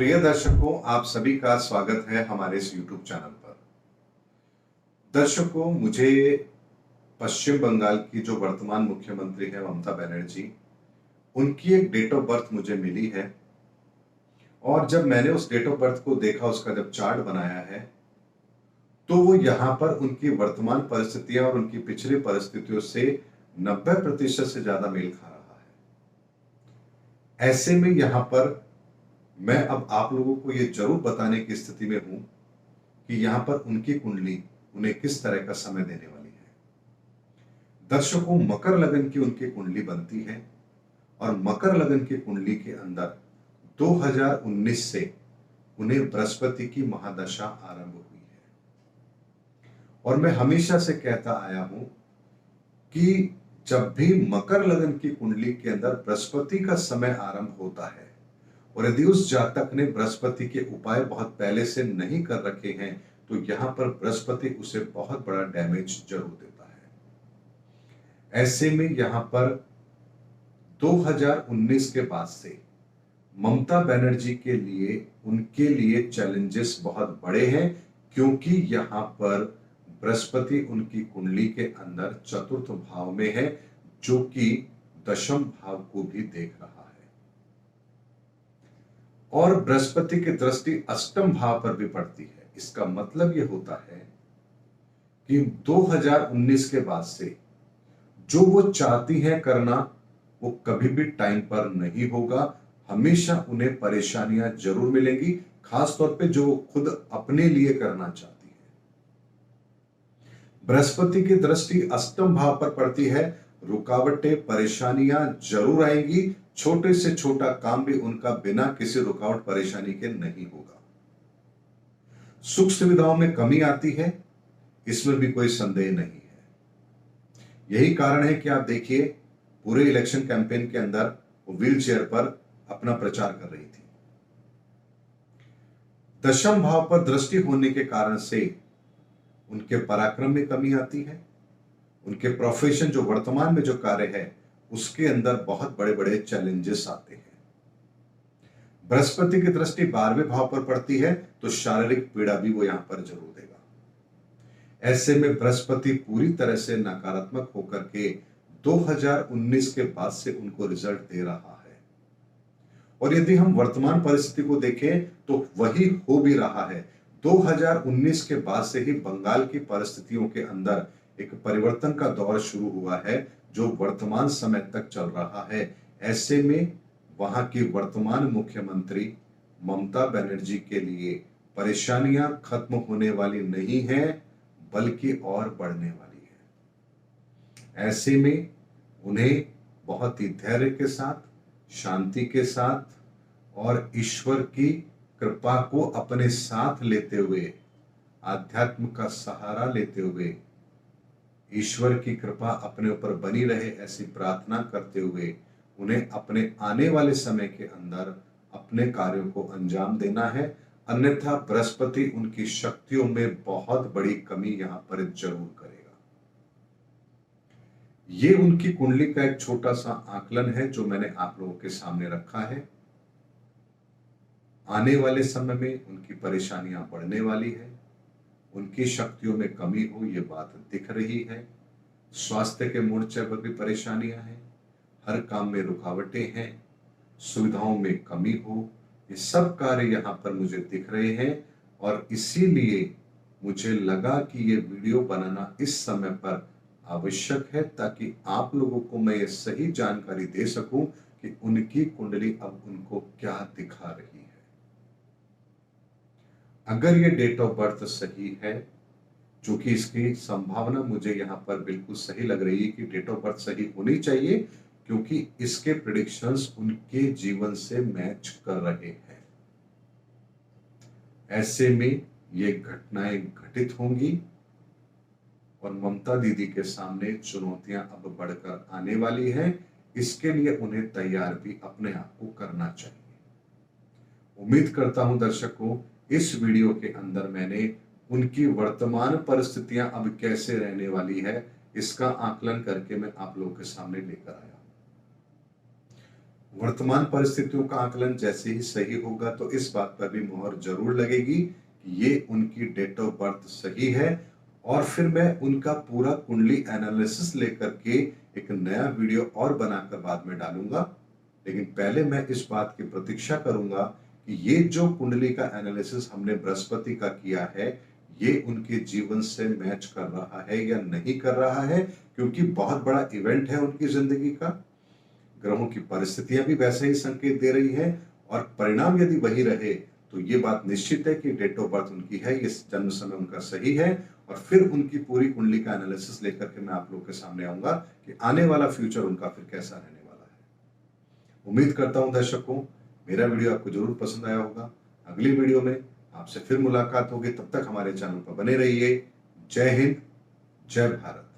प्रिय दर्शकों, आप सभी का स्वागत है हमारे इस YouTube चैनल पर। दर्शकों, मुझे पश्चिम बंगाल की जो वर्तमान मुख्यमंत्री है ममता बनर्जी, उनकी एक डेट ऑफ बर्थ मुझे मिली है और जब मैंने उस डेट ऑफ बर्थ को देखा, उसका जब चार्ट बनाया है, तो वो यहाँ पर उनकी वर्तमान परिस्थितियां और उनकी पिछली परिस्थितियों से 90% से ज्यादा मेल खा रहा है। ऐसे में यहाँ पर मैं अब आप लोगों को ये जरूर बताने की स्थिति में हूं कि यहां पर उनकी कुंडली उन्हें किस तरह का समय देने वाली है। दर्शकों, मकर लगन की उनकी कुंडली बनती है और मकर लगन की कुंडली के अंदर 2019 से उन्हें बृहस्पति की महादशा आरंभ हुई है। और मैं हमेशा से कहता आया हूं कि जब भी मकर लगन की कुंडली के अंदर बृहस्पति का समय आरंभ होता है और यदि उस जातक ने बृहस्पति के उपाय बहुत पहले से नहीं कर रखे हैं, तो यहां पर बृहस्पति उसे बहुत बड़ा डैमेज जरूर देता है। ऐसे में यहां पर 2019 के बाद से ममता बनर्जी के लिए उनके लिए चैलेंजेस बहुत बड़े हैं, क्योंकि यहां पर बृहस्पति उनकी कुंडली के अंदर चतुर्थ भाव में है, जो कि दशम भाव को भी देख रहा है। और बृहस्पति की दृष्टि अष्टम भाव पर भी पड़ती है। इसका मतलब यह होता है कि 2019 के बाद से जो वो चाहती हैं करना, वो कभी भी टाइम पर नहीं होगा। हमेशा उन्हें परेशानियां जरूर मिलेंगी, खासतौर पे जो वो खुद अपने लिए करना चाहती है। बृहस्पति की दृष्टि अष्टम भाव पर पड़ती है, रुकावटें, परेशानियां जरूर आएंगी। छोटे से छोटा काम भी उनका बिना किसी रुकावट परेशानी के नहीं होगा। सुख सुविधाओं में कमी आती है, इसमें भी कोई संदेह नहीं है। यही कारण है कि आप देखिए, पूरे इलेक्शन कैंपेन के अंदर वो व्हील चेयर पर अपना प्रचार कर रही थी। दशम भाव पर दृष्टि होने के कारण से उनके पराक्रम में कमी आती है। उनके प्रोफेशन, जो वर्तमान में जो कार्य है, उसके अंदर बहुत बड़े बड़े चैलेंजेस आते हैं। बृहस्पति की दृष्टि 12वें भाव पर पड़ती है, तो शारीरिक पीड़ा भी वो यहां पर जरूर देगा। ऐसे में बृहस्पति पूरी तरह से नकारात्मक होकर के 2019 के बाद से उनको रिजल्ट दे रहा है। और यदि हम वर्तमान परिस्थिति को देखें तो वही हो भी रहा है। 2019 के बाद से ही बंगाल की परिस्थितियों के अंदर एक परिवर्तन का दौर शुरू हुआ है, जो वर्तमान समय तक चल रहा है। ऐसे में वहां की वर्तमान मुख्यमंत्री ममता बनर्जी के लिए परेशानियां खत्म होने वाली नहीं हैं, बल्कि और बढ़ने वाली है। ऐसे में उन्हें बहुत ही धैर्य के साथ, शांति के साथ और ईश्वर की कृपा को अपने साथ लेते हुए, आध्यात्म का सहारा लेते हुए, ईश्वर की कृपा अपने ऊपर बनी रहे ऐसी प्रार्थना करते हुए उन्हें अपने आने वाले समय के अंदर अपने कार्यों को अंजाम देना है। अन्यथा बृहस्पति उनकी शक्तियों में बहुत बड़ी कमी यहां पर जरूर करेगा। ये उनकी कुंडली का एक छोटा सा आकलन है जो मैंने आप लोगों के सामने रखा है। आने वाले समय में उनकी परेशानियां बढ़ने वाली है, उनकी शक्तियों में कमी हो, ये बात दिख रही है। स्वास्थ्य के मोर्चे पर भी परेशानियां हैं, हर काम में रुकावटें हैं, सुविधाओं में कमी हो, ये सब कार्य यहां पर मुझे दिख रहे हैं। और इसीलिए मुझे लगा कि ये वीडियो बनाना इस समय पर आवश्यक है, ताकि आप लोगों को मैं ये सही जानकारी दे सकूं कि उनकी कुंडली अब उनको क्या दिखा रही है। अगर ये डेट ऑफ बर्थ सही है, जो कि इसकी संभावना मुझे यहां पर बिल्कुल सही लग रही है कि डेट ऑफ बर्थ सही होनी चाहिए, क्योंकि इसके प्रेडिक्शंस उनके जीवन से मैच कर रहे हैं। ऐसे में ये घटनाएं घटित होंगी और ममता दीदी के सामने चुनौतियां अब बढ़कर आने वाली हैं। इसके लिए उन्हें तैयार भी अपने आप को करना चाहिए। उम्मीद करता हूं दर्शकों, इस वीडियो के अंदर मैंने उनकी वर्तमान परिस्थितियां अब कैसे रहने वाली है, इसका आकलन करके मैं आप लोगों के सामने लेकर आया। वर्तमान परिस्थितियों का आकलन जैसे ही सही होगा तो इस बात पर भी मोहर जरूर लगेगी कि ये उनकी डेट ऑफ बर्थ सही है, और फिर मैं उनका पूरा कुंडली एनालिसिस लेकर के एक नया वीडियो और बनाकर बाद में डालूंगा। लेकिन पहले मैं इस बात की प्रतीक्षा करूंगा कि ये जो कुंडली का एनालिसिस हमने बृहस्पति का किया है, ये उनके जीवन से मैच कर रहा है या नहीं कर रहा है, क्योंकि बहुत बड़ा इवेंट है उनकी जिंदगी का। ग्रहों की परिस्थितियां भी वैसे ही संकेत दे रही हैं, और परिणाम यदि वही रहे तो ये बात निश्चित है कि डेट ऑफ बर्थ उनकी है, ये जन्म समय उनका सही है। और फिर उनकी पूरी कुंडली का एनालिसिस लेकर के मैं आप लोग के सामने आऊंगा कि आने वाला फ्यूचर उनका फिर कैसा रहने वाला है। उम्मीद करता हूं दर्शकों, मेरा वीडियो आपको जरूर पसंद आया होगा। अगली वीडियो में आपसे फिर मुलाकात होगी, तब तक हमारे चैनल पर बने रहिए। जय हिंद, जय भारत।